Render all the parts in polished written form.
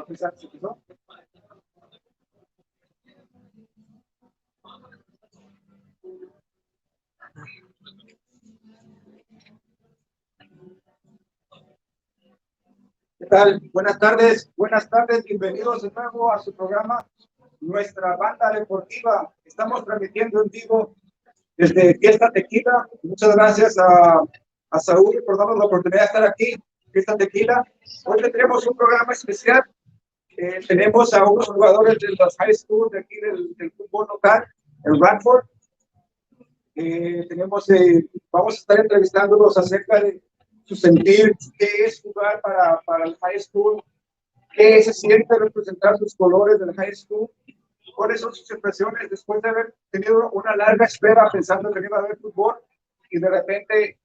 ¿Qué tal? Buenas tardes, bienvenidos de nuevo a su programa, Nuestra Banda Deportiva. Estamos transmitiendo en vivo desde Fiesta Tequila. Muchas gracias a Saúl por darnos la oportunidad de estar aquí, Fiesta Tequila. Hoy tendremos un programa especial. Tenemos a unos jugadores de las high school de aquí del fútbol local, en Radford. Vamos a estar entrevistándolos acerca de su sentir, qué es jugar para el high school, qué se siente representar sus colores del high school, cuáles son sus impresiones después de haber tenido una larga espera pensando que iba a haber fútbol y de repente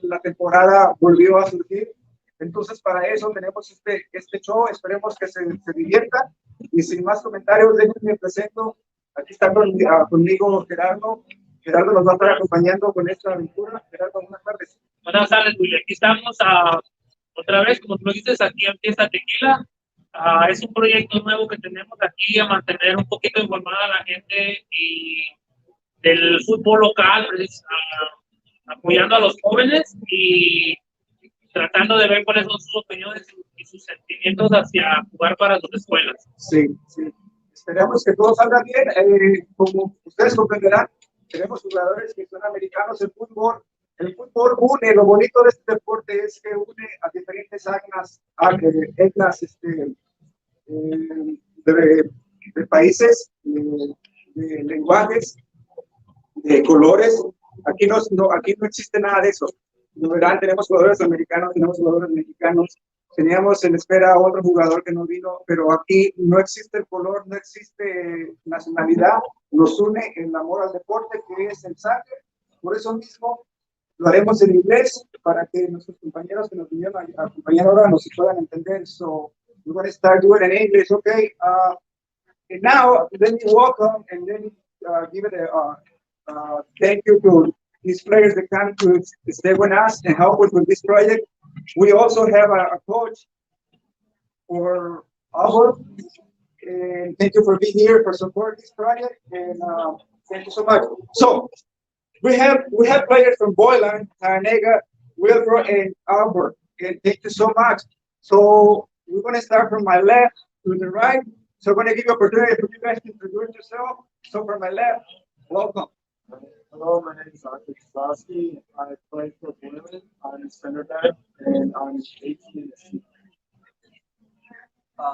la temporada volvió a surgir. Entonces para eso tenemos este show, esperemos que se diviertan y sin más comentarios, déjenme presento. Aquí está conmigo Gerardo. Gerardo nos va a estar acompañando con esta aventura. Gerardo, buenas tardes. Buenas tardes, Willy. Aquí estamos otra vez, como tú lo dices, aquí en Fiesta Tequila. Es un proyecto nuevo que tenemos aquí a mantener un poquito informada a la gente y del fútbol local, apoyando a los jóvenes y tratando de ver cuáles son sus opiniones y sus sentimientos hacia jugar para sus escuelas. Sí. Esperamos que todo salga bien. Como ustedes comprenderán, tenemos jugadores que son americanos. El fútbol une, lo bonito de este deporte es que une a diferentes etnias de países, de lenguajes, de colores. Aquí no existe nada de eso. Como verán, tenemos jugadores americanos, tenemos jugadores mexicanos, teníamos en espera a otro jugador que no vino, pero aquí no existe el color, no existe nacionalidad, nos une el amor al deporte, que es el sangre. Por eso mismo lo haremos en inglés para que nuestros compañeros que nos vinieron a acompañar ahora nos puedan entender. So we're going to start doing it in English, okay? And now let me welcome and then give it a thank you to these players that come to stay with us and help us with this project. We also have a coach for Albert, and thank you for being here for support this project, and thank you so much. So we have players from Boylan, Taranega, Wilbur, and Albert, and thank you so much. So we're going to start from my left to the right. So I'm going to give you opportunity for you guys to introduce yourself. So from my left, welcome. Hello, my name is Arthur Slavsky. I play for Boylan. I'm center back, and I'm 18.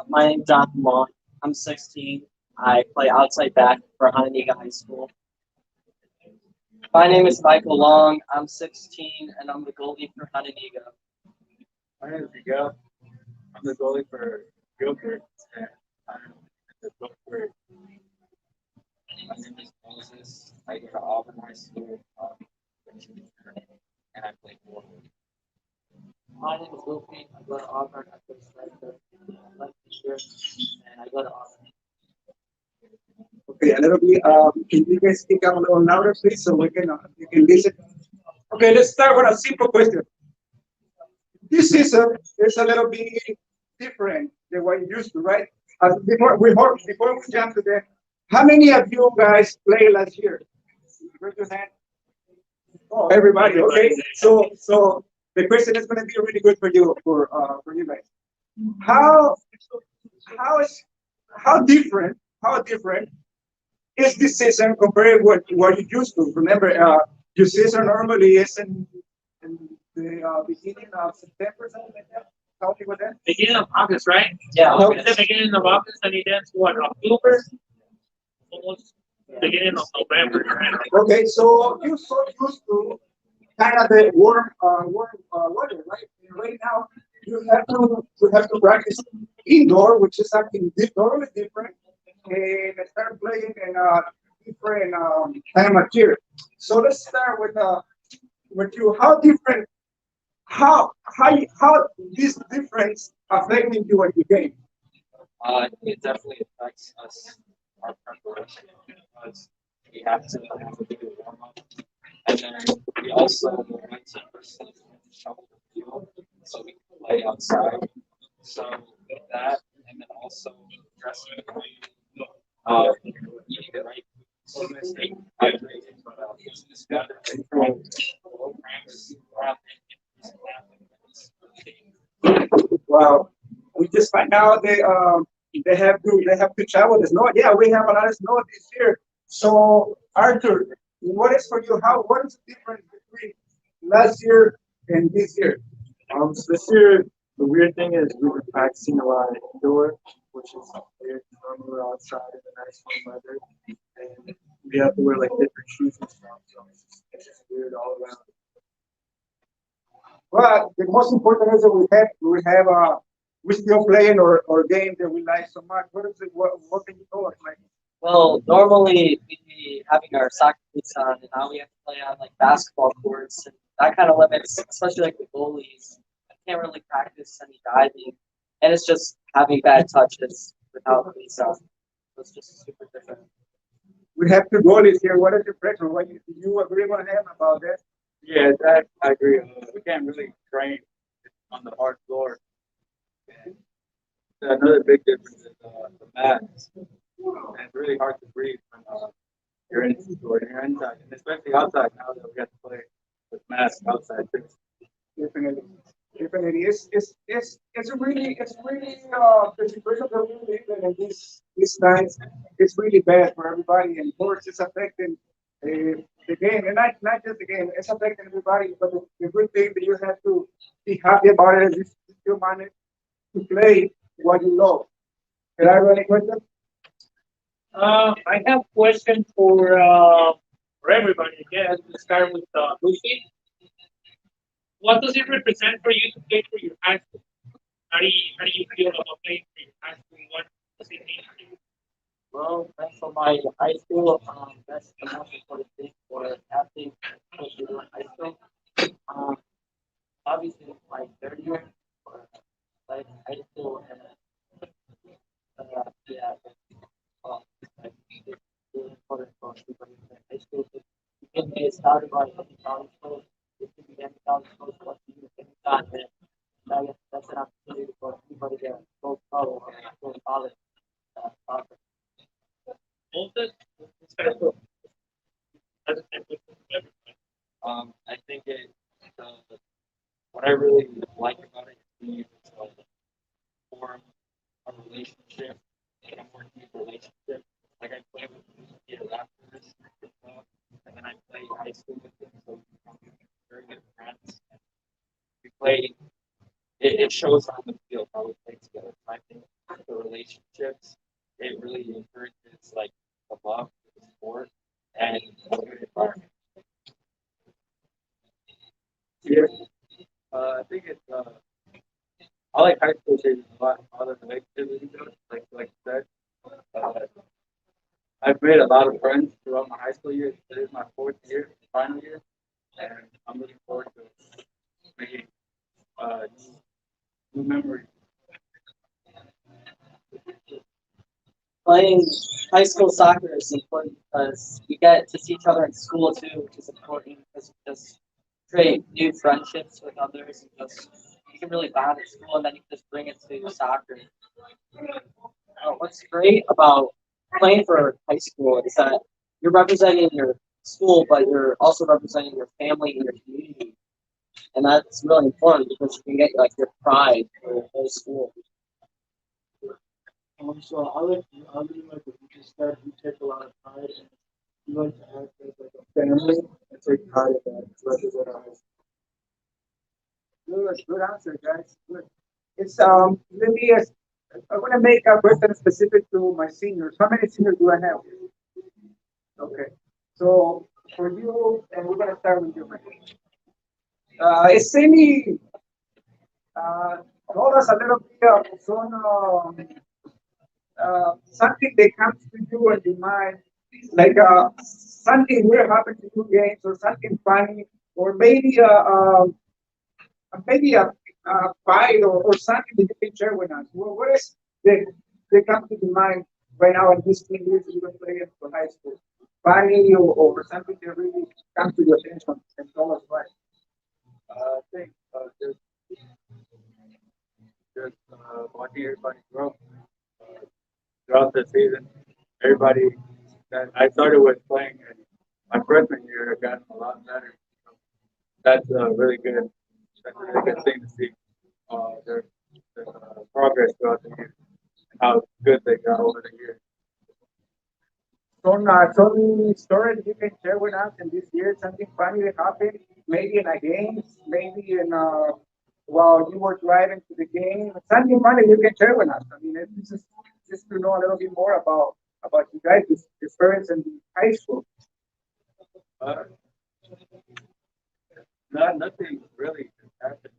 My name's John Long. I'm 16. I play outside back for Hononegah High School. My name is Michael Long. I'm 16, and I'm the goalie for Hononegah. My name is Miguel. I'm the goalie for Gilbert, and I'm the goalie for. My name is Moses. I go to Auburn High School, and I play for. My name is Luffy. I go to Auburn. I play striker, left here, and I go to Auburn. Okay, a little bit. Can you guys speak up a little louder, please, so you can listen? Okay, let's start with a simple question. This season is a little bit different than what you used to, right? Before we jump to that, how many of you guys played last year? Raise your hand. Oh, everybody. Okay, so the question is going to be really good for you guys. How different is this season compared with what you used to? Remember, your season normally is in the beginning of September, something like that. Help me with that. Beginning of August, right? Yeah. It's the beginning of August, and it ends what, October? Almost beginning of November, right? Okay, so you're so used to kind of the warm weather, right? And right now you have to practice indoor, which is something totally different, and start playing in a different kind of material. So let's start with you. How this difference affecting you at the game? It definitely affects us, our preparation, because we have to do a warm up, and then we also went to shovel the field so we can play outside. So that, and then also dressing, eating the right food, staying hydrated, but it's just got the programs Wow. We just find out they have to travel the snow. Yeah, we have a lot of snow this year. So Arthur, what is for you? What is the difference between last year and this year? So this year, the weird thing is we were practicing a lot indoor, which is weird. Normally we're outside in the nice warm weather, and we have to wear like different shoes and stuff. So it's just weird all around. Well, the most important is that we still playing our game that we like so much. What can you tell us? Like, Well, normally we'd be having our soccer boots on, and now we have to play on like basketball courts, and that kind of limits, especially like the goalies. I can't really practice any diving, and it's just having bad touches without cleats on. So it's just super different. we have two goalies here. What is your pressure? Do you agree with him about that? Yeah, that I agree. We can't really train on the hard floor. And another big difference is the mats. And it's really hard to breathe when you're inside or you're inside, and especially outside now that we have to play with masks outside too. Definitely. Definitely. It's really the situation that we live in these times. It's really bad for everybody, and of course, it's affecting the game, and not just the game. It's affecting everybody. But the good thing that you have to be happy about it is you still manage to play what you love. Can I have any questions? I have a question for everybody. I guess let's start with Lucy. What does it represent for you to play for your high school? How do you feel about playing for your high school? What does it mean for you? Well, thanks for my high school. That's the most important thing for athletes, especially in high school. Um, Obviously, it's my third year, but like high school, and yeah, like, it's really important for people in high school. You can get started by any college course. You can be any college course, what you can start with. That's an opportunity for anybody to go pro or go to college. Soccer. Moses, let's start with that's the same question for everybody. I think what I really like about it is being able to form a relationship, like a more deep relationship. Like I play with the Raptors, and then I play high school with them, so we become very good friends. We play. It shows on the field how we play together. I think the relationships it really encourages like the love for the sport and a good environment. Yeah. I think it's I like high school days a lot other than activities. Like you said, uh, I've made a lot of friends throughout my high school years. It is my fourth year, final year, and I'm looking forward to making uh, new memories. Playing high school soccer is important because you get to see each other in school too, which is important because you just create new friendships with others and just you can really bond at school and then you can just bring it to soccer. What's great about playing for high school is that you're representing your school, but you're also representing your family and your community, and that's really important because you can get like your pride for your whole school. So I really like what you just said. You take a lot of pride, and you like to act as like a family and take pride in that rather than Good answer, guys. Good. It's let me ask, I want to make a question specific to my seniors. How many seniors do I have? Okay. So for you, and we're gonna start with you, Mike. Is any told us a little bit something that comes to you in your mind, like something weird happened to you games or something funny, or maybe a fight or something that you can share with us. What is that comes to your mind right now in these 3 years you've been playing for high school? Funny or something that really comes to your attention and tell us why. I think just watching everybody grow throughout the season. Everybody that I started with playing in my freshman year got a lot better. That's really good. That's a really good thing to see. Their progress throughout the year and how good they got over the years. Some stories you can share with us in this year, something funny that happened, maybe in a game, maybe in while you were driving to the game, something funny you can share with us. I mean, it's just to know a little bit more about you guys' experience in high school. Uh, nothing really happened.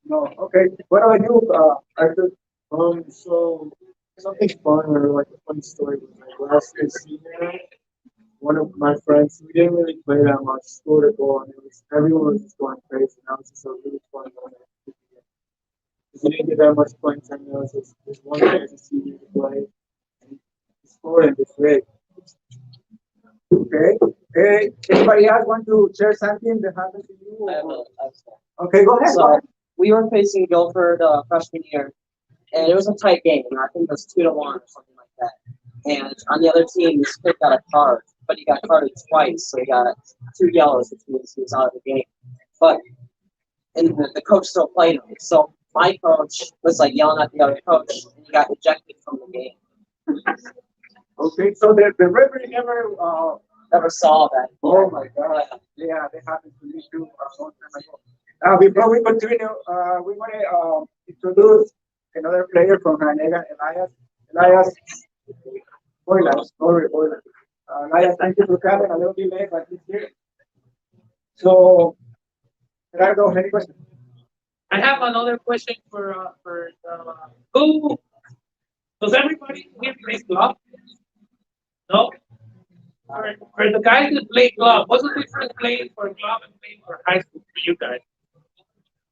No, okay. What about you, Arthur? So something fun or like a funny story was like last year senior. One of my friends, we didn't really play that much, scored a goal, and it was everyone was just going crazy. And that was just a really fun moment. Because we didn't get that much playing time. It was just one guy as a senior to play, and he scored and just great. Okay. Anybody else want to share something that happened to you? I have Or- a story. Okay, go ahead. So we were facing Guilford freshman year, and it was a tight game. I think it was 2-1 or something like that. And on the other team, this kid got a card, but he got carded twice, so he got 2 yellows, which means he was out of the game. But and the coach still played him. So my coach was like yelling at the other coach, and he got ejected from the game. Okay, so the referee Never saw that. oh my God. Yeah, that happened to me too a long time ago. Before we continue, we want to introduce another player from Hanega, Elias. Elias, Boylan. Elias, thank you for coming a little bit late, but he's here. So, Gerardo, any questions? I have another question for who does everybody here play club? No. For the guys that play club, what's the difference playing for club and playing for high school for you guys?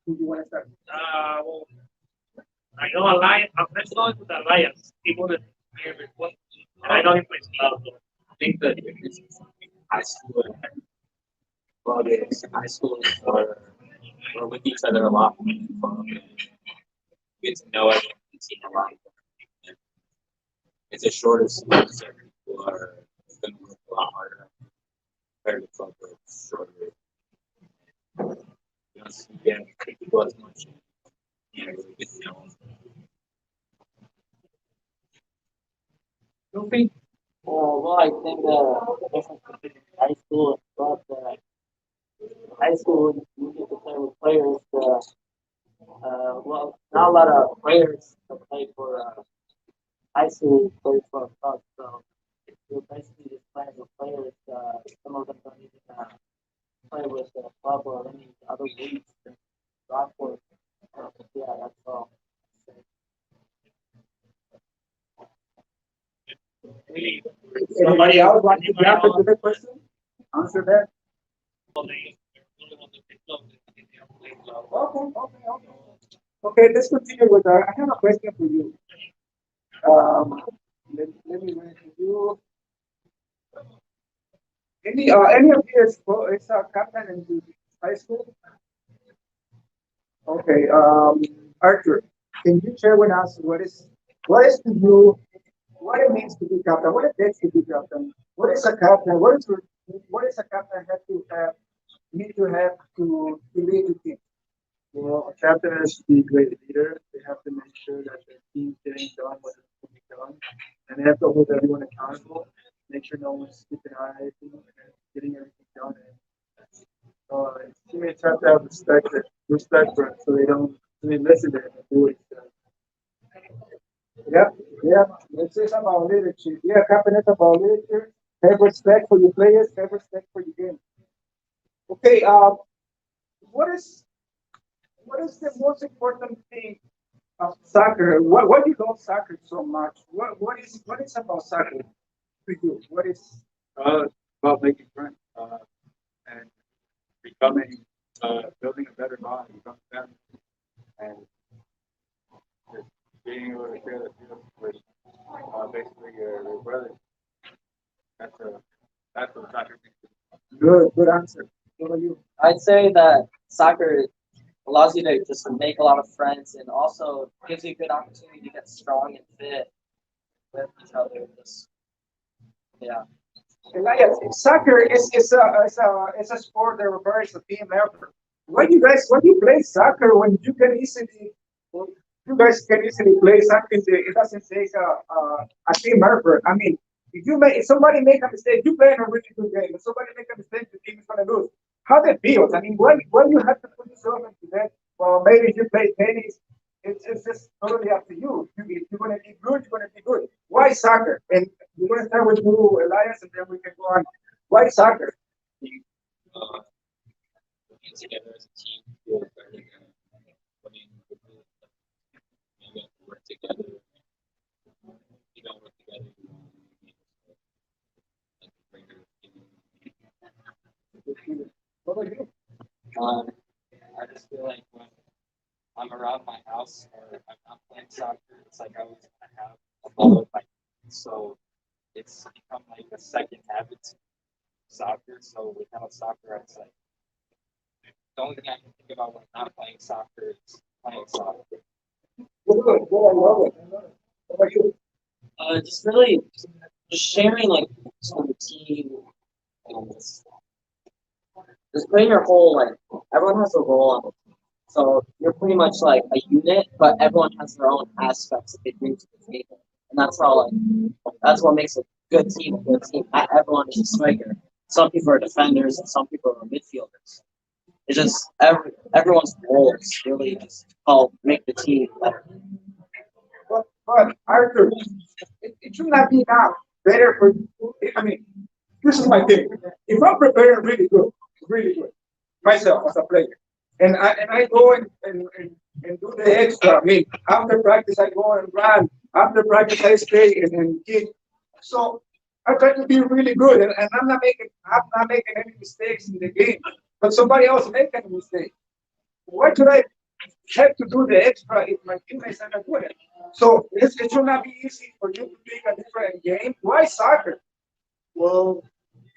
Who do you want to start? Well, I know Alliance. Let's go with Alliance. He wouldn't hear it. And I know he plays club. I think the difference is high school and club is high school is we're with each other a lot more than club. You get to know everyone on the team a lot more. It's a shorter season, so people are going to work a lot harder compared to club where it's shorter. You don't see people as much. You know, really get to know them. Luffy? Well, I think the difference between high school and club, high school you get to play with players. Well, not a lot of players to play for high school play for a club, so you're basically just playing with players. Some of them don't even play with the club or any other leagues. Rockford. Yeah, that's all. Anybody else want to jump into the question? Answer that. Okay. Okay, let's continue with I have a question for you. Let me read to you. Any of you is a captain in the high school? Okay, Arthur, can you share with us what is to you, what it means to be captain, what it takes to be captain, what is a captain, what is a captain need to have to lead the team? Well, a captain has to be a great leader. They have to make sure that their team's getting done what needs to be done. And they have to hold everyone accountable, make sure no one's keeping an eye on anything and getting everything done. And teammates have to have respect for it so they listen to him and do what he says. Yeah. This is about leadership. Yeah, captain is about leadership. Have respect for your players, have respect for your game. Okay, what is the most important thing of soccer? Why do you love soccer so much? What is about soccer to you? What is About making friends and becoming, building a better bond, becoming family, and just being able to share the field with basically your brother. That's what soccer means. good answer? What about you? I'd say that soccer, a allows you to just make a lot of friends, and also gives you a good opportunity to get strong and fit with each other. Just yeah. Elias, soccer is a sport that requires a team effort. Why do you play soccer when you can easily, well, you guys can easily play something that it doesn't take a team effort? I mean, if somebody make a mistake, you play in a really good game. If somebody make a mistake, the team is gonna lose. How that feels? I mean, why you have to put yourself into that? Well, maybe you play tennis. It's just totally up to you. If you're gonna be good, you're gonna be good. Why soccer? And we're gonna start with you, Elias, and then we can go on. Why soccer? Uh, Working together as a team feels better than putting maybe have to work together. You don't work together, you won't be able to like bring your team. What about you? Um, I just feel like when I'm around my house or I'm not playing soccer, it's like I always want to have a ball with my friends. So it's become like a second habit to soccer. So without soccer, it's like the only thing I can think about when I'm not playing soccer is playing soccer. Good, good, I love it. I love it. What about you? Just really just sharing like on the team and just playing your whole like everyone has a role on it. So you're pretty much like a unit, but everyone has their own aspects that they bring to the table. And that's how like that's what makes a good team a good team. Not everyone is a striker. Some people are defenders and some people are midfielders. It's just everyone's roles really just help make the team better. But Arthur, it should not be now better for. I mean, this is my thing. If I'm preparing really good, myself as a player, and I go and do the extra. I mean, after practice I go and run. After practice I stay and kick. So I try to be really good, and I'm not making any mistakes in the game. But somebody else making a mistake. Why should I have to do the extra if my teammates are not doing it? So it should not be easy for you to pick a different game. Why soccer? Well,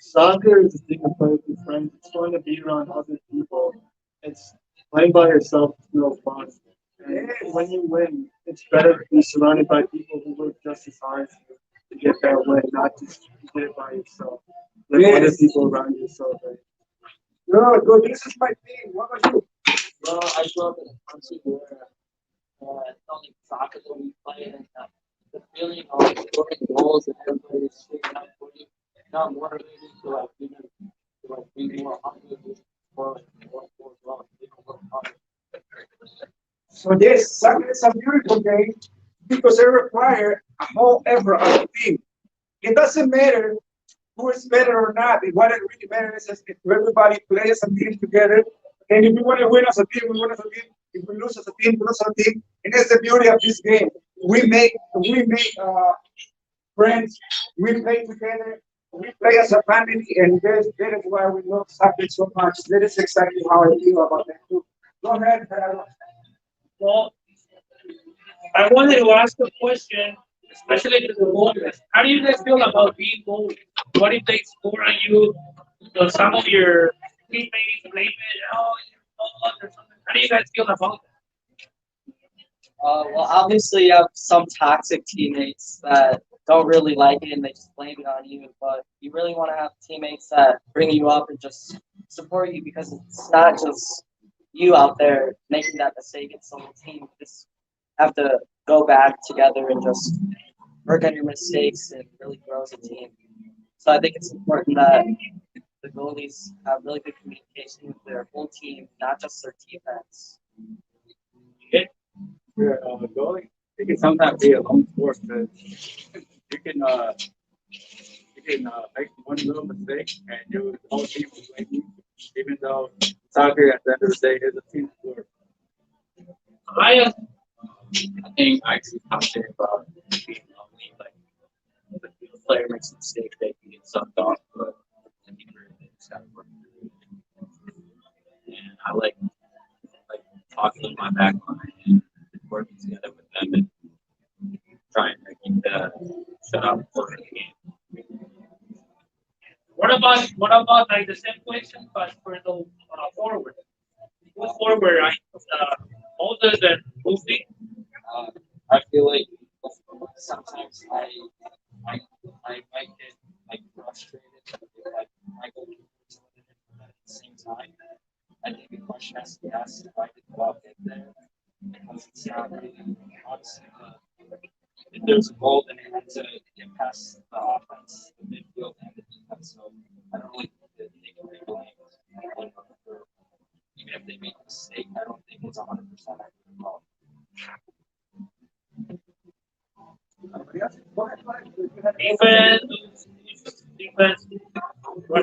soccer is a thing to play with your friends. It's fun to be around other people. It's playing by yourself is no fun. And when you win, it's better to be surrounded by people who work just as hard as you to get that win, not just get it by yourself. Let other people around you celebrate. No, good. This is my thing. What about you? Well, I grew up in a country where it's only soccer that we play, and the feeling of scoring goals and everybody's shooting out for you, not motivated to like even to like be more hungry, more as well, people work hard. So yes, soccer is a beautiful game because it requires a whole effort of the team. It doesn't matter who is better or not. What it really matters is if everybody plays as a team together. And if we want to win as a team, we win as a team. If we lose as a team, we lose as a team. And that's the beauty of this game. We make friends. We play together. We play as a family, and that is why we love soccer so much. That is exactly how I feel about that too. Go ahead, Well, I wanted to ask a question, especially to the goalies. How do you guys feel about being goalies? What if they score on you? Does some of your teammates blame it? Oh, you're not or something. How do you guys feel about Well, obviously you have some toxic teammates that don't really like it and they just blame it on you. But you really want to have teammates that bring you up and just support you because it's not just you out there making that mistake. It's the whole team. You just have to go back together and just work on your mistakes and really grow as a team. So I think it's important that the goalies have really good communication with their whole team, not just their defense. it? You're going, it can sometimes be a lone sport because you can make one little mistake and the whole team will blame you, even though soccer at the end of the day is a team sport. I I think I actually commented about being lonely, like if a player makes a mistake, they can get sucked off, but I think they just gotta work through it. And I like talking with my back line and working together with them and trying to keep the shut up for the game. what about like the same question but for the forward? What forward other than moving? I feel like sometimes I might get like frustrated if like my goalkeeper is doing it, but at the same time, I think the question has to be asked if I could go out there because it's not really honestly if there's a goal then it has to get past the offense, the midfield and the defense. So I don't really think that they can be blamed even if they make a mistake, I don't think it's 100% fault. Defense.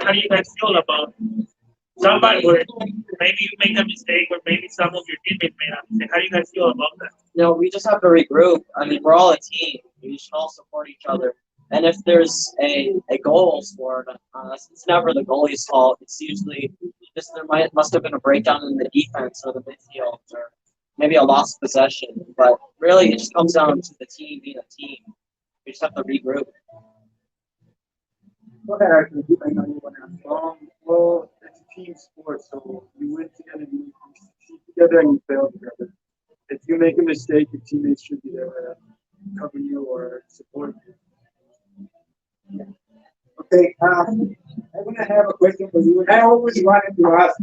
How do you guys feel about somebody where maybe you make a mistake or maybe some of your teammates made a mistake? How do you guys feel about that? No, we just have to regroup. I mean, we're all a team. We should all support each other. And if there's a goal scored on us, it's never the goalie's fault. It's usually just must have been a breakdown in the defense or the midfield or maybe a lost possession. But really, it just comes down to the team being a team. We just have to regroup. Go ahead, actually. I know you want to. Well, it's a team sport, so you win together, you succeed together, and you fail together. If you make a mistake, your teammates should be there to cover you or support you. Okay, I'm gonna have a question for you. I always wanted to ask.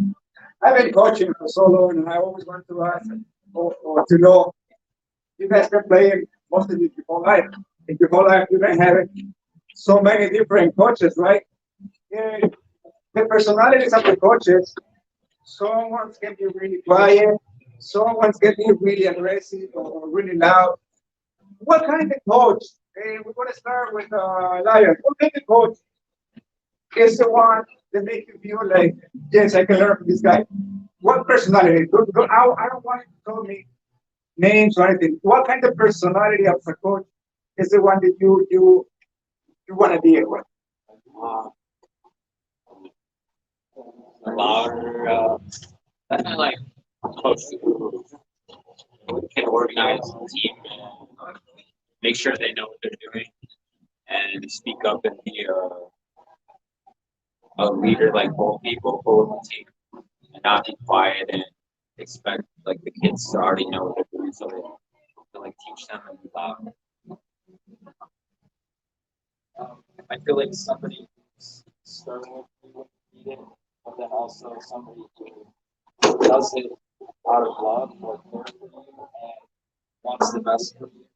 I've been coaching for so long, and I always want to ask or to know. You guys been playing most of your whole life. In your whole life, you've been having so many different coaches, right? And the personalities of the coaches. Someone can be really quiet. Someone can be really aggressive or really loud. What kind of coach? We're going to start with Lion. What kind of coach is the one that makes you feel like, yes, I can learn from this guy? What personality? I don't want you to tell me names or anything. What kind of personality of a coach is the one that you want to deal with? Louder, kind of like coach who can organize the team and make sure they know what they're doing and speak up and be a leader like both people for the team and not be quiet and expect like the kids to already know what they're doing so they can like teach them and be loud. I feel like somebody who's stern with you, but then also somebody who does it out of love or care for you and wants the best for you.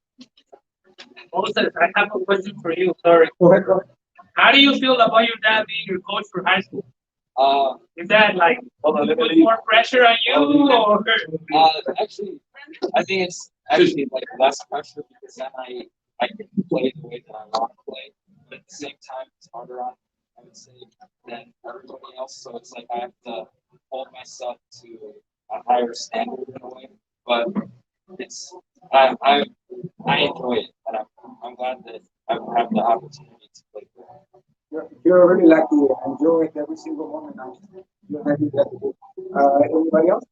Moses, I have a question for you. Sorry. Go ahead, go ahead. How do you feel about your dad being your coach for high school? Is that like put more pressure on you or? Actually, I think it's actually like less pressure because then I can play the way that I want to play. But at the same time, it's harder on, I would say, than everybody else. So it's like I have to hold myself to a higher standard in a way. But it's I enjoy it, and I'm glad that I have the opportunity to play for it. You're really lucky and enjoy it every single moment. You're happy that anybody else?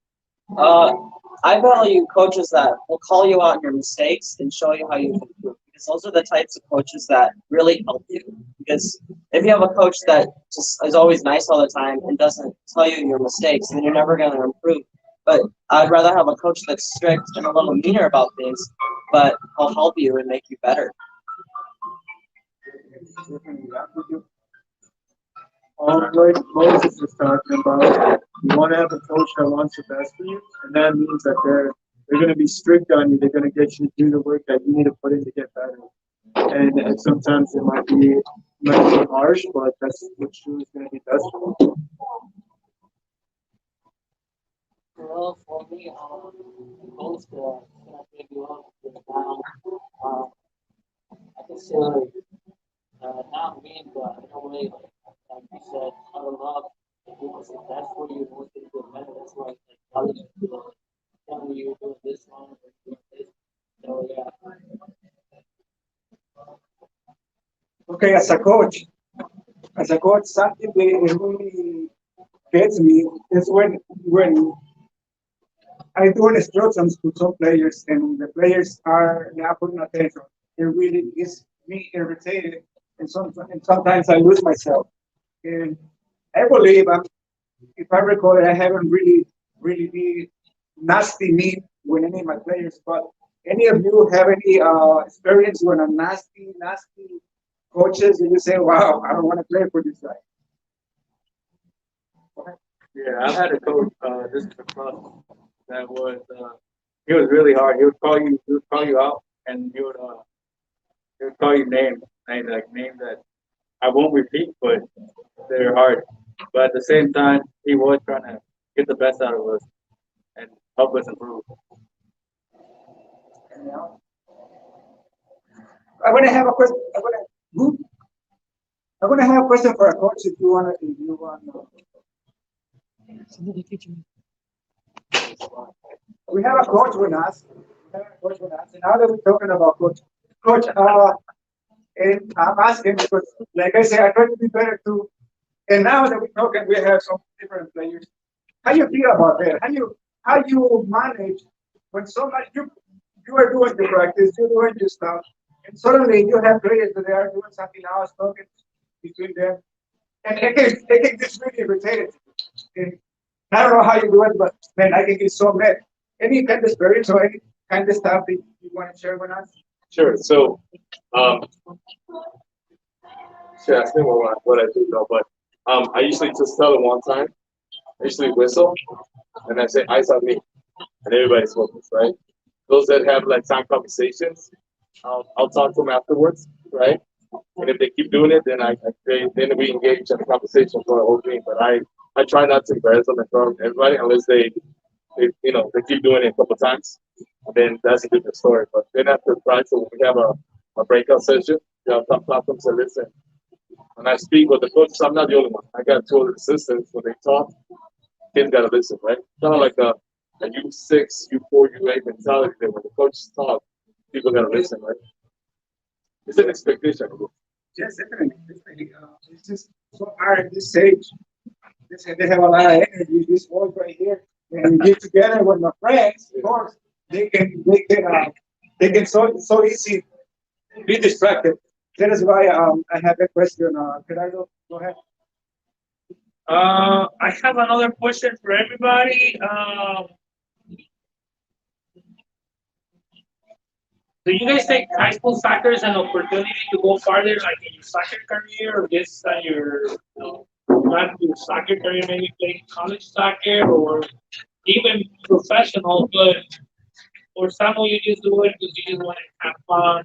I value coaches that will call you out on your mistakes and show you how you can improve. Because those are the types of coaches that really help you. Because if you have a coach that just is always nice all the time and doesn't tell you your mistakes, then you're never going to improve. But I'd rather have a coach that's strict and a little meaner about things, but will help you and make you better. Like Moses was talking about, you want to have a coach that wants the best for you, and that means that they're going to be strict on you. They're going to get you to do the work that you need to put in to get better. And sometimes it might be harsh, but that's what's truly going to be best for you. Well, for me, goals that give you up and down. I can say not mean, but in a way, like you said, out of love, if you want the best for you, want to do better. That's why like telling you doing this wrong or doing this. So yeah. Okay, as a coach, something that really gets me is when I do instructions to some players and the players are not putting attention. It really gets me irritated, and sometimes I lose myself. And I believe, if I recall it, I haven't really been nasty mean with any of my players, but any of you have any experience with a nasty coaches and you say, wow, I don't want to play for this guy? Yeah, I've had a coach just across that was he was really hard. He would call you out, and he would call you names, like names that I won't repeat, but they're hard. But at the same time, he was trying to get the best out of us and help us improve. I'm gonna have a question. I'm gonna have a question for a coach if you want. If you want. We have a coach with us. And now that we're talking about coach, and I'm asking because, like I said, I try to be better too. And now that we're talking, we have some different players. How you feel about that? How you manage when somebody you are doing your practice, you're doing your stuff, and suddenly you have players that they are doing something else, talking between them, and it can get really irritated. And I don't know how you do it, but man, I can get so mad. Any kind of experience or any kind of stuff that you want to share with us? Sure. So, should ask me what I do though, but I usually just tell them one time. I usually whistle, and I say "ice on me," and everybody's focused, right? Those that have like time conversations, I'll talk to them afterwards, right? And if they keep doing it, then then we engage in a conversation for the whole team. But I try not to embarrass them in front of everybody unless they keep doing it a couple times. Then that's a different story. But then after practice, when we have a breakout session, come talk to them, say, listen, when I speak with the coaches, I'm not the only one. I got two other assistants. When they talk, kids got to listen, right? Kind of like a U6, U4, U8 mentality that when the coaches talk, people got to listen, right? It's an expectation. Yes, definitely. It's just so hard at this age. They have a lot of energy. This boys right here, and we get together with my friends. Of course, they can so easy be distracted. That is why I have a question. Can I go ahead? I have another question for everybody. Do you guys think high school soccer is an opportunity to go farther, like in your soccer career, or just not your soccer career, maybe playing college soccer, or even professional, but or some of you just do it because you just want to have fun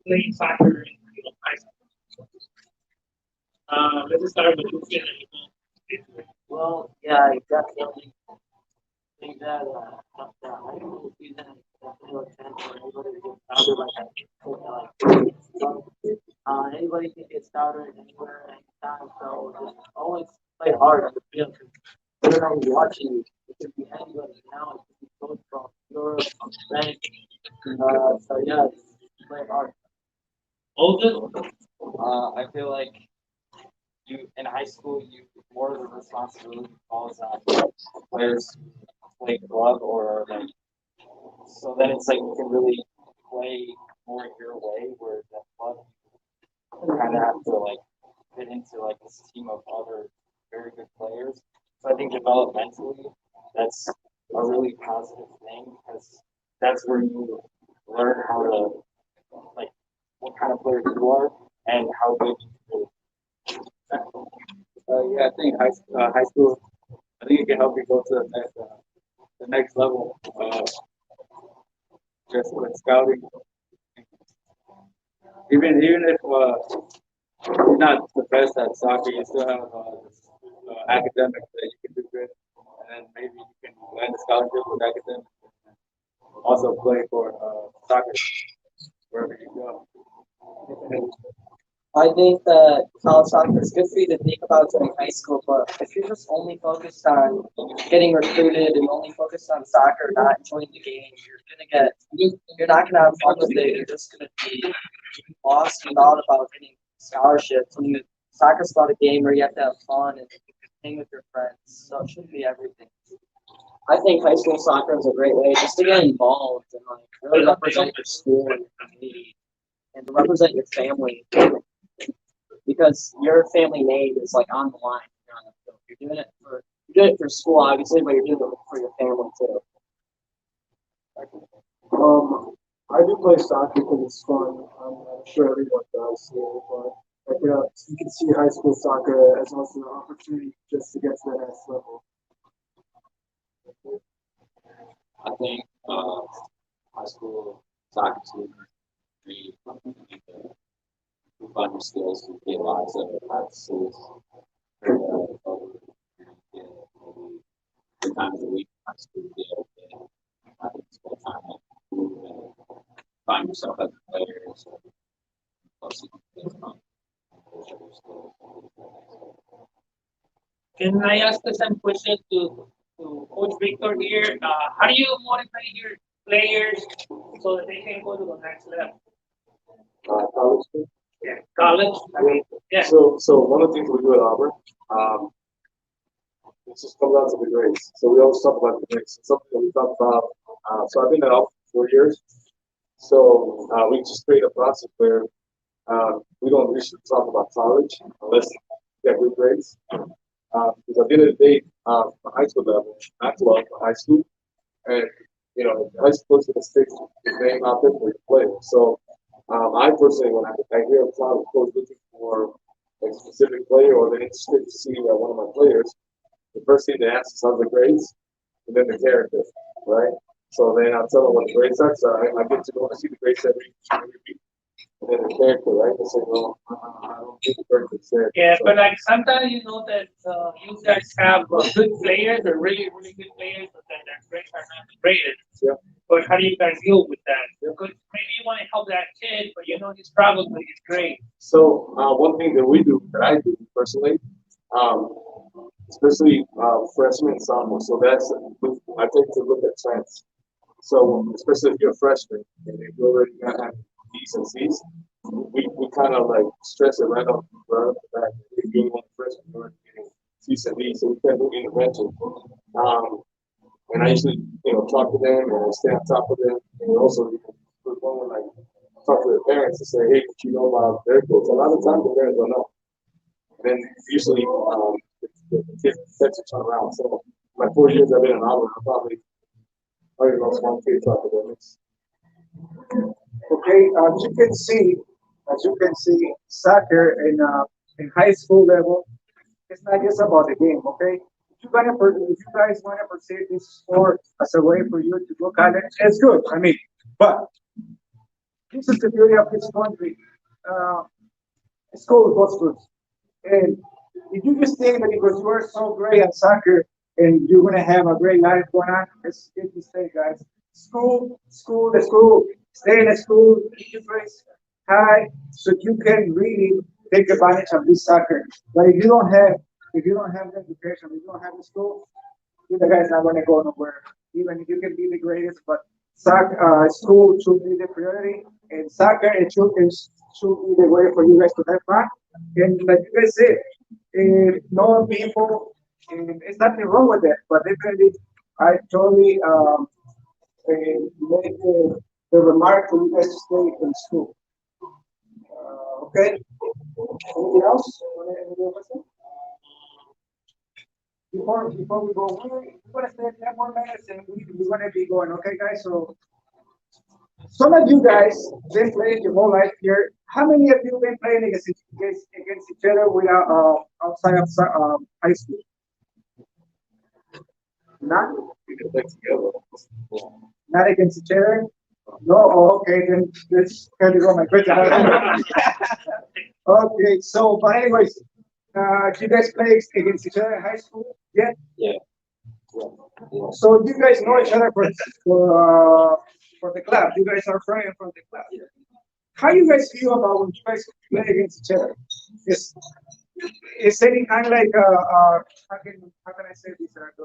playing soccer in high school. Let's start with you. Well, yeah, I definitely think that the high school season is definitely a chance for anybody to get started anybody can get started anywhere, anytime. So just always play hard on the field. Because everyone's watching you. It could be anybody now. It could be coach from Europe, from Spain. So yeah, just play hard. Also, I feel like you in high school, more of the responsibility falls on players who play club or like. So then it's like you can really play more your way, where the club you kind of have to like fit into like this team of other very good players. So I think developmentally, that's a really positive thing because that's where you learn how to like what kind of player you are and how good you can be. Yeah, I think high school. I think it can help you go to the next level. Just with scouting. Even if you're not the best at soccer, you still have academics that you can do good, and then maybe you can land a scholarship with academics. Also play for soccer wherever you go. I think that college soccer is good for you to think about during high school, but if you're just only focused on getting recruited and only focused on soccer, not enjoying the game, you're not gonna have fun with it. You're just gonna be lost and all about getting scholarships. Soccer's about a game where you have to have fun and hang with your friends, so it should be everything. I think high school soccer is a great way just to get involved and like really represent your school and your community and to represent your family. Because your family name is like on the line. You're doing it for school, obviously, but you're doing it for your family too. do play soccer because it's fun. I'm sure everyone does here, but like, you can see high school soccer as also an opportunity just to get to the next level. I think high school soccer team really fun skills to get lots of practices. The times a week high school to be able to I think spend time and find yourself as a player. So, Can I ask some questions to Coach Victor here? How do you motivate your players so that they can go to the next level? College. Yeah, college. I mean, yeah. So one of the things we do at Auburn, it just comes down to the grades. So we always talk about the grades. It's something that we talk about. So I've been at Auburn for 4 years. So we just create a process where we don't usually talk about college unless you get good grades. Because at the end of the day, the high school level, not 12, but high school, and high school is going to stick his name out there for your player. So I personally, when I hear a coach looking for a specific player or they're interested to see one of my players, the first thing they ask is how's the grades, and then the character, right? So then I'll tell them what the grades are. So I get to go and see the grades every week. And then the character, right? They say, well, I don't think the character's there. Yeah, so, but like sometimes you know that you guys have good players, or really, really good players, but then their grades are not the greatest. Yeah. But how do you guys deal with that? Because maybe you want to help that kid, but you know he struggles with his grades. So one thing that I do personally, especially freshmen and sophomore. So I take to look at trends. So especially if you're a freshman and you already got D's and C's, we kind of like stress it right off the bat. If you're one freshman, you're already getting C's and D's, so we can't do intervention. And I usually talk to them and I stay on top of them, and also like talk to their parents and say, hey, what you know about their coach? A lot of times the parents don't know. And then usually the kids tend to turn around. So my 4 years I've been in Auburn, I probably lost one kid talking to them. Okay, as you can see, soccer in high school level, it's not just about the game. Okay, if you guys want to pursue this sport as a way for you to go college, it's good. I mean, but this is the beauty of this country. School goes first. And if you just think that because you are so great at soccer and you're gonna have a great life going on, it's a mistake, guys. School, stay in the school, keep your grades high so you can really take advantage of this soccer. But if you don't have the education, if you don't have the school, you guys not gonna go nowhere. Even if you can be the greatest, but school should be the priority, and soccer should be the way for you guys to have fun. And like you guys said, knowing people, it's nothing wrong with that. But definitely, I totally make the remark for you guys to stay in school. Okay. Anything else? Any other question? Before we go, we're gonna stay 10 more minutes and we're gonna be going. Okay, guys. So some of you guys been playing your whole life here. How many of you been playing against each other without outside of high school? None. We can play together. Not against each other. No. Oh, okay, then let's carry on my question. Okay. So, but anyways, do you guys play against each other in high school? Yeah. Yeah. So you guys know each other for the club. You guys are friends from the club. How do you guys feel about when you guys play against each other? Is any kind of like how can I say this? Like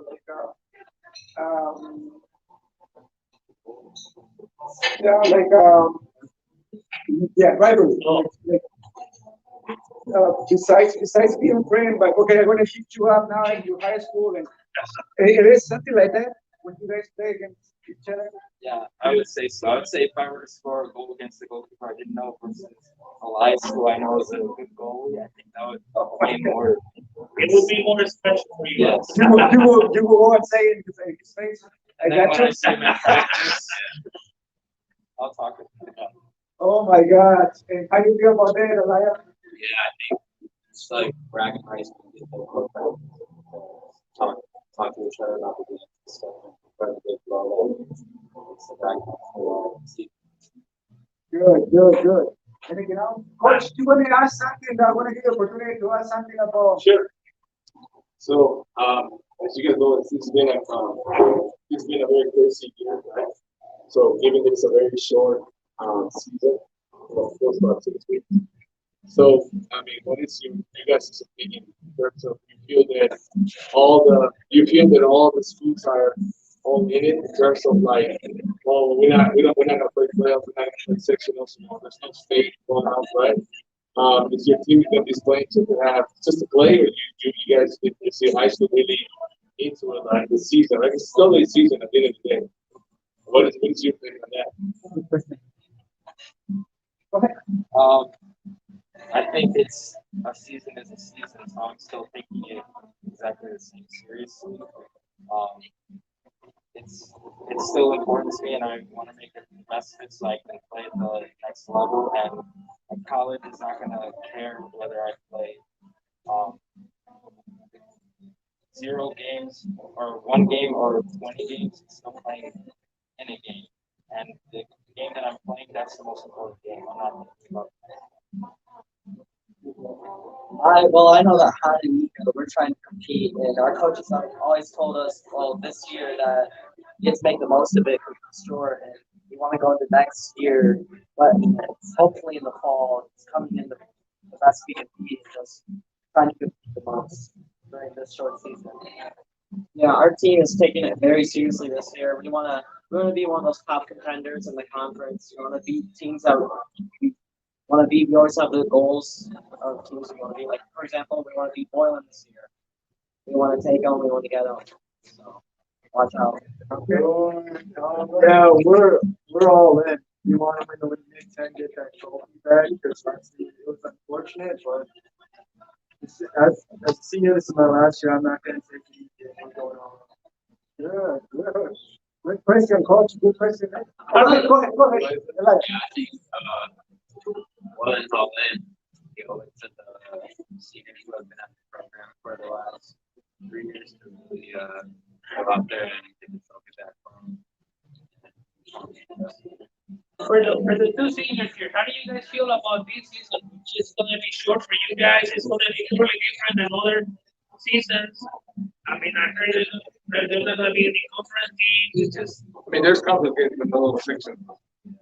rivalry. Besides being friends, but okay, I'm gonna hit you up now in your high school, and it is something like that when you guys play against each other. Yeah, I would say so. I would say if I were to score a goal against the goalkeeper I didn't know versus Elias, who I know is a good goalie, I think that would be more. It would be more special for you. Yes. You will go and say in his face, I And then got when I you. see him in practice, I'll talk with him. Oh my God! And how you feel about that, Elia? Yeah, I think it's like bragging rights when people talk to each other about the games and stuff. Try to get flow. It's the bragging rights. Good. Anything else? Coach, you want to ask something? I want to give you the opportunity to ask something about. Sure. So, as you guys know, it's been a very crazy year, right? So, given it's a very short season, feels about 6 weeks. So, I mean, what is you guys' opinion in terms of you feel that all the schools are all in it in terms of like, well, we're not gonna play playoffs, we're not gonna play sectionals, there's no state going on, right? Is your team going to be playing just to play, or you guys is your high school really into it like the season? Like it's still a season at the end of the day. What is your opinion on that? I think it's a season is a season, so I'm still taking it exactly the same seriously. It's still important to me, and I want to make it the best of it so I can play at the next level. And college is not going to care whether I play 0 games or 1 game or 20 games. It's still playing in a game, and the game that I'm playing, that's the most important game. I'm not thinking about that. I know that we're trying to compete, and our coaches have always told us, well, this year that you have to make the most of it because it's short, and we want to go into next year, but it's hopefully in the fall, it's coming in the best we can be, just trying to compete the most during this short season. Yeah, our team is taking it very seriously this year. We want to be one of those top contenders in the conference. We want to beat teams that we want to beat. We always have the goals of teams we want to be. Like, for example, we want to beat Boylan this year. We want to take them. We want to get them. So watch out. Yeah, we're all in. We want to win the Big Ten, get that trophy back because it was unfortunate, but as a senior, this is my last year. I'm not going to take it easy. I'm going on. Good. Good question, Coach. Good question. Go ahead. Yeah, I think one is all in. You know, it's the seniors who have been at the program for the last 3 years to really go out there and get the trophy back from. For the 2 seniors here, how do you guys feel about this season? Which is going to be short for you guys. It's going to be totally different than other seasons. I mean, I heard that there's not going to be any conference games. It's just. I mean, there's conference games in the middle of the section.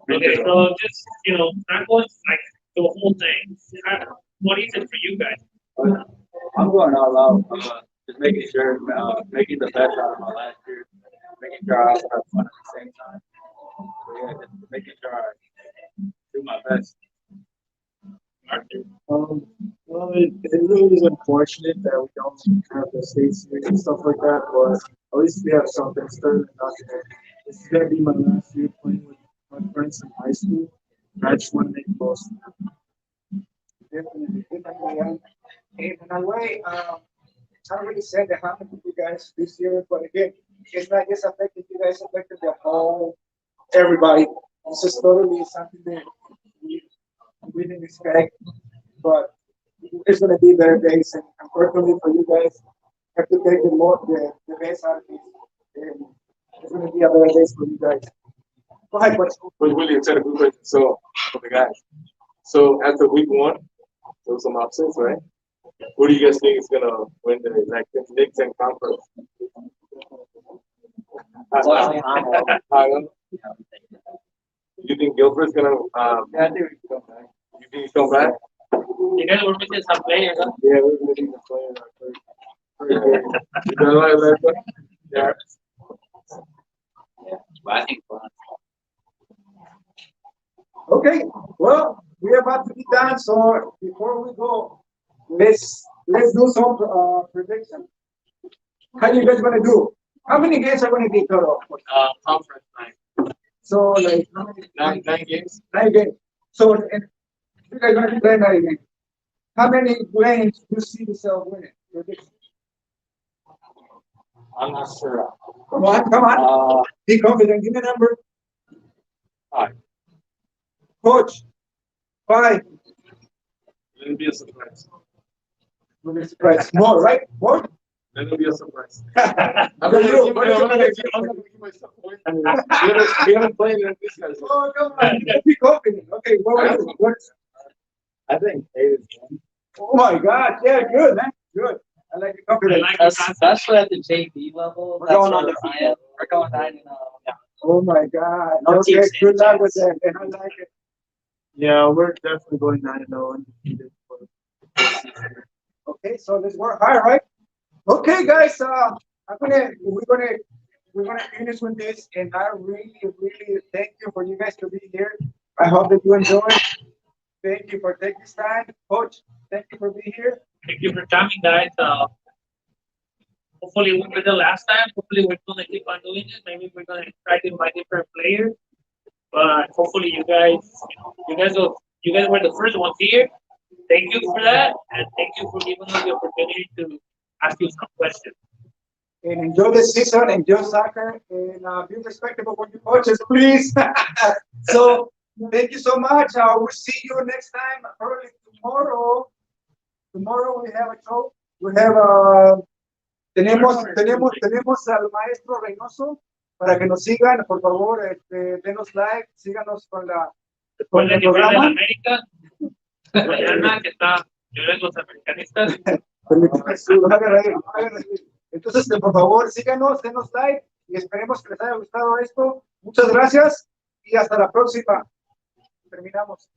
Okay, so just, not going like the whole thing. What is it for you guys? I'm going all out. Just making sure, making the best out of my last year, making sure I have fun at the same time. So yeah, just making sure I do my best. Well, it really is unfortunate that we don't have the state series and stuff like that, but at least we have something. It's better than nothing. This is going to be my last year playing with my friends in high school. I just want to make the most of it. Definitely. And in a way, I already said that happened to you guys this year, but again, it's not just affecting you guys, affected the whole everybody. This is totally something that we didn't expect, but it's going to be better days. And unfortunately for you guys, have to take the best out of it. And it's going to be a better days for you guys. Go ahead, Coach. But William said a good question. So, for the guys. So, after week 1, there was some upsets, right? Who do you guys think is going to win the Big Ten Conference? You think Guilford's going to Yeah, I think we can come back. you think he's come back? You guys were missing some players, huh? Yeah, we're going to be the player. You know what I mean? Yeah. But I think Okay, well, we're about to be done. So before we go, let's do some prediction. How you guys gonna do? How many games are gonna be total? Conference 9. So like how many? 9 games. 9 games. So and you guys gonna be playing 9 games. How many games do you see yourself winning? Prediction. I'm not sure. Come on. Be confident. Give me a number. 5. Coach, 5. Let it be a surprise. Surprise. More, right? More? Let it be a surprise. I'm I'm not gonna give myself away. We haven't played in this guy's. Oh, come on. Be confident. Okay, what's I think 8 is 1. oh my God. Yeah, good, man. Good. I like the confidence. Especially at the JV level. We're That's going where on I am. We're going 9-0. Yeah. Oh my God. No Okay, team good stands luck with chance. that. And I like it. Yeah, we're definitely going 9-0 undefeated for this season. Okay, so let's work hard, right? Okay, guys. We're gonna finish with this, and I really thank you for you guys to be here. I hope that you enjoy. Thank you for taking this time, Coach. Thank you for being here. Thank you for coming, guys. Hopefully, it won't be the last time. Hopefully, we're going to keep on doing it. Maybe we're going to try to invite different players. But hopefully, you guys were the first ones here. Thank you for that, and thank you for giving us the opportunity to ask you some questions. And enjoy the season, enjoy soccer, and be respectable for your coaches, please. So, thank you so much. We'll see you next time, probably tomorrow. Tomorrow we have a show. We have tenemos al maestro Reynoso para que nos sigan, por favor, denos like, síganos con Después de el que pierda programa. la América, mañana que está, yo de los americanistas. Entonces, por favor, síganos, denos like y esperemos que les haya gustado esto. Muchas gracias y hasta la próxima. Terminamos.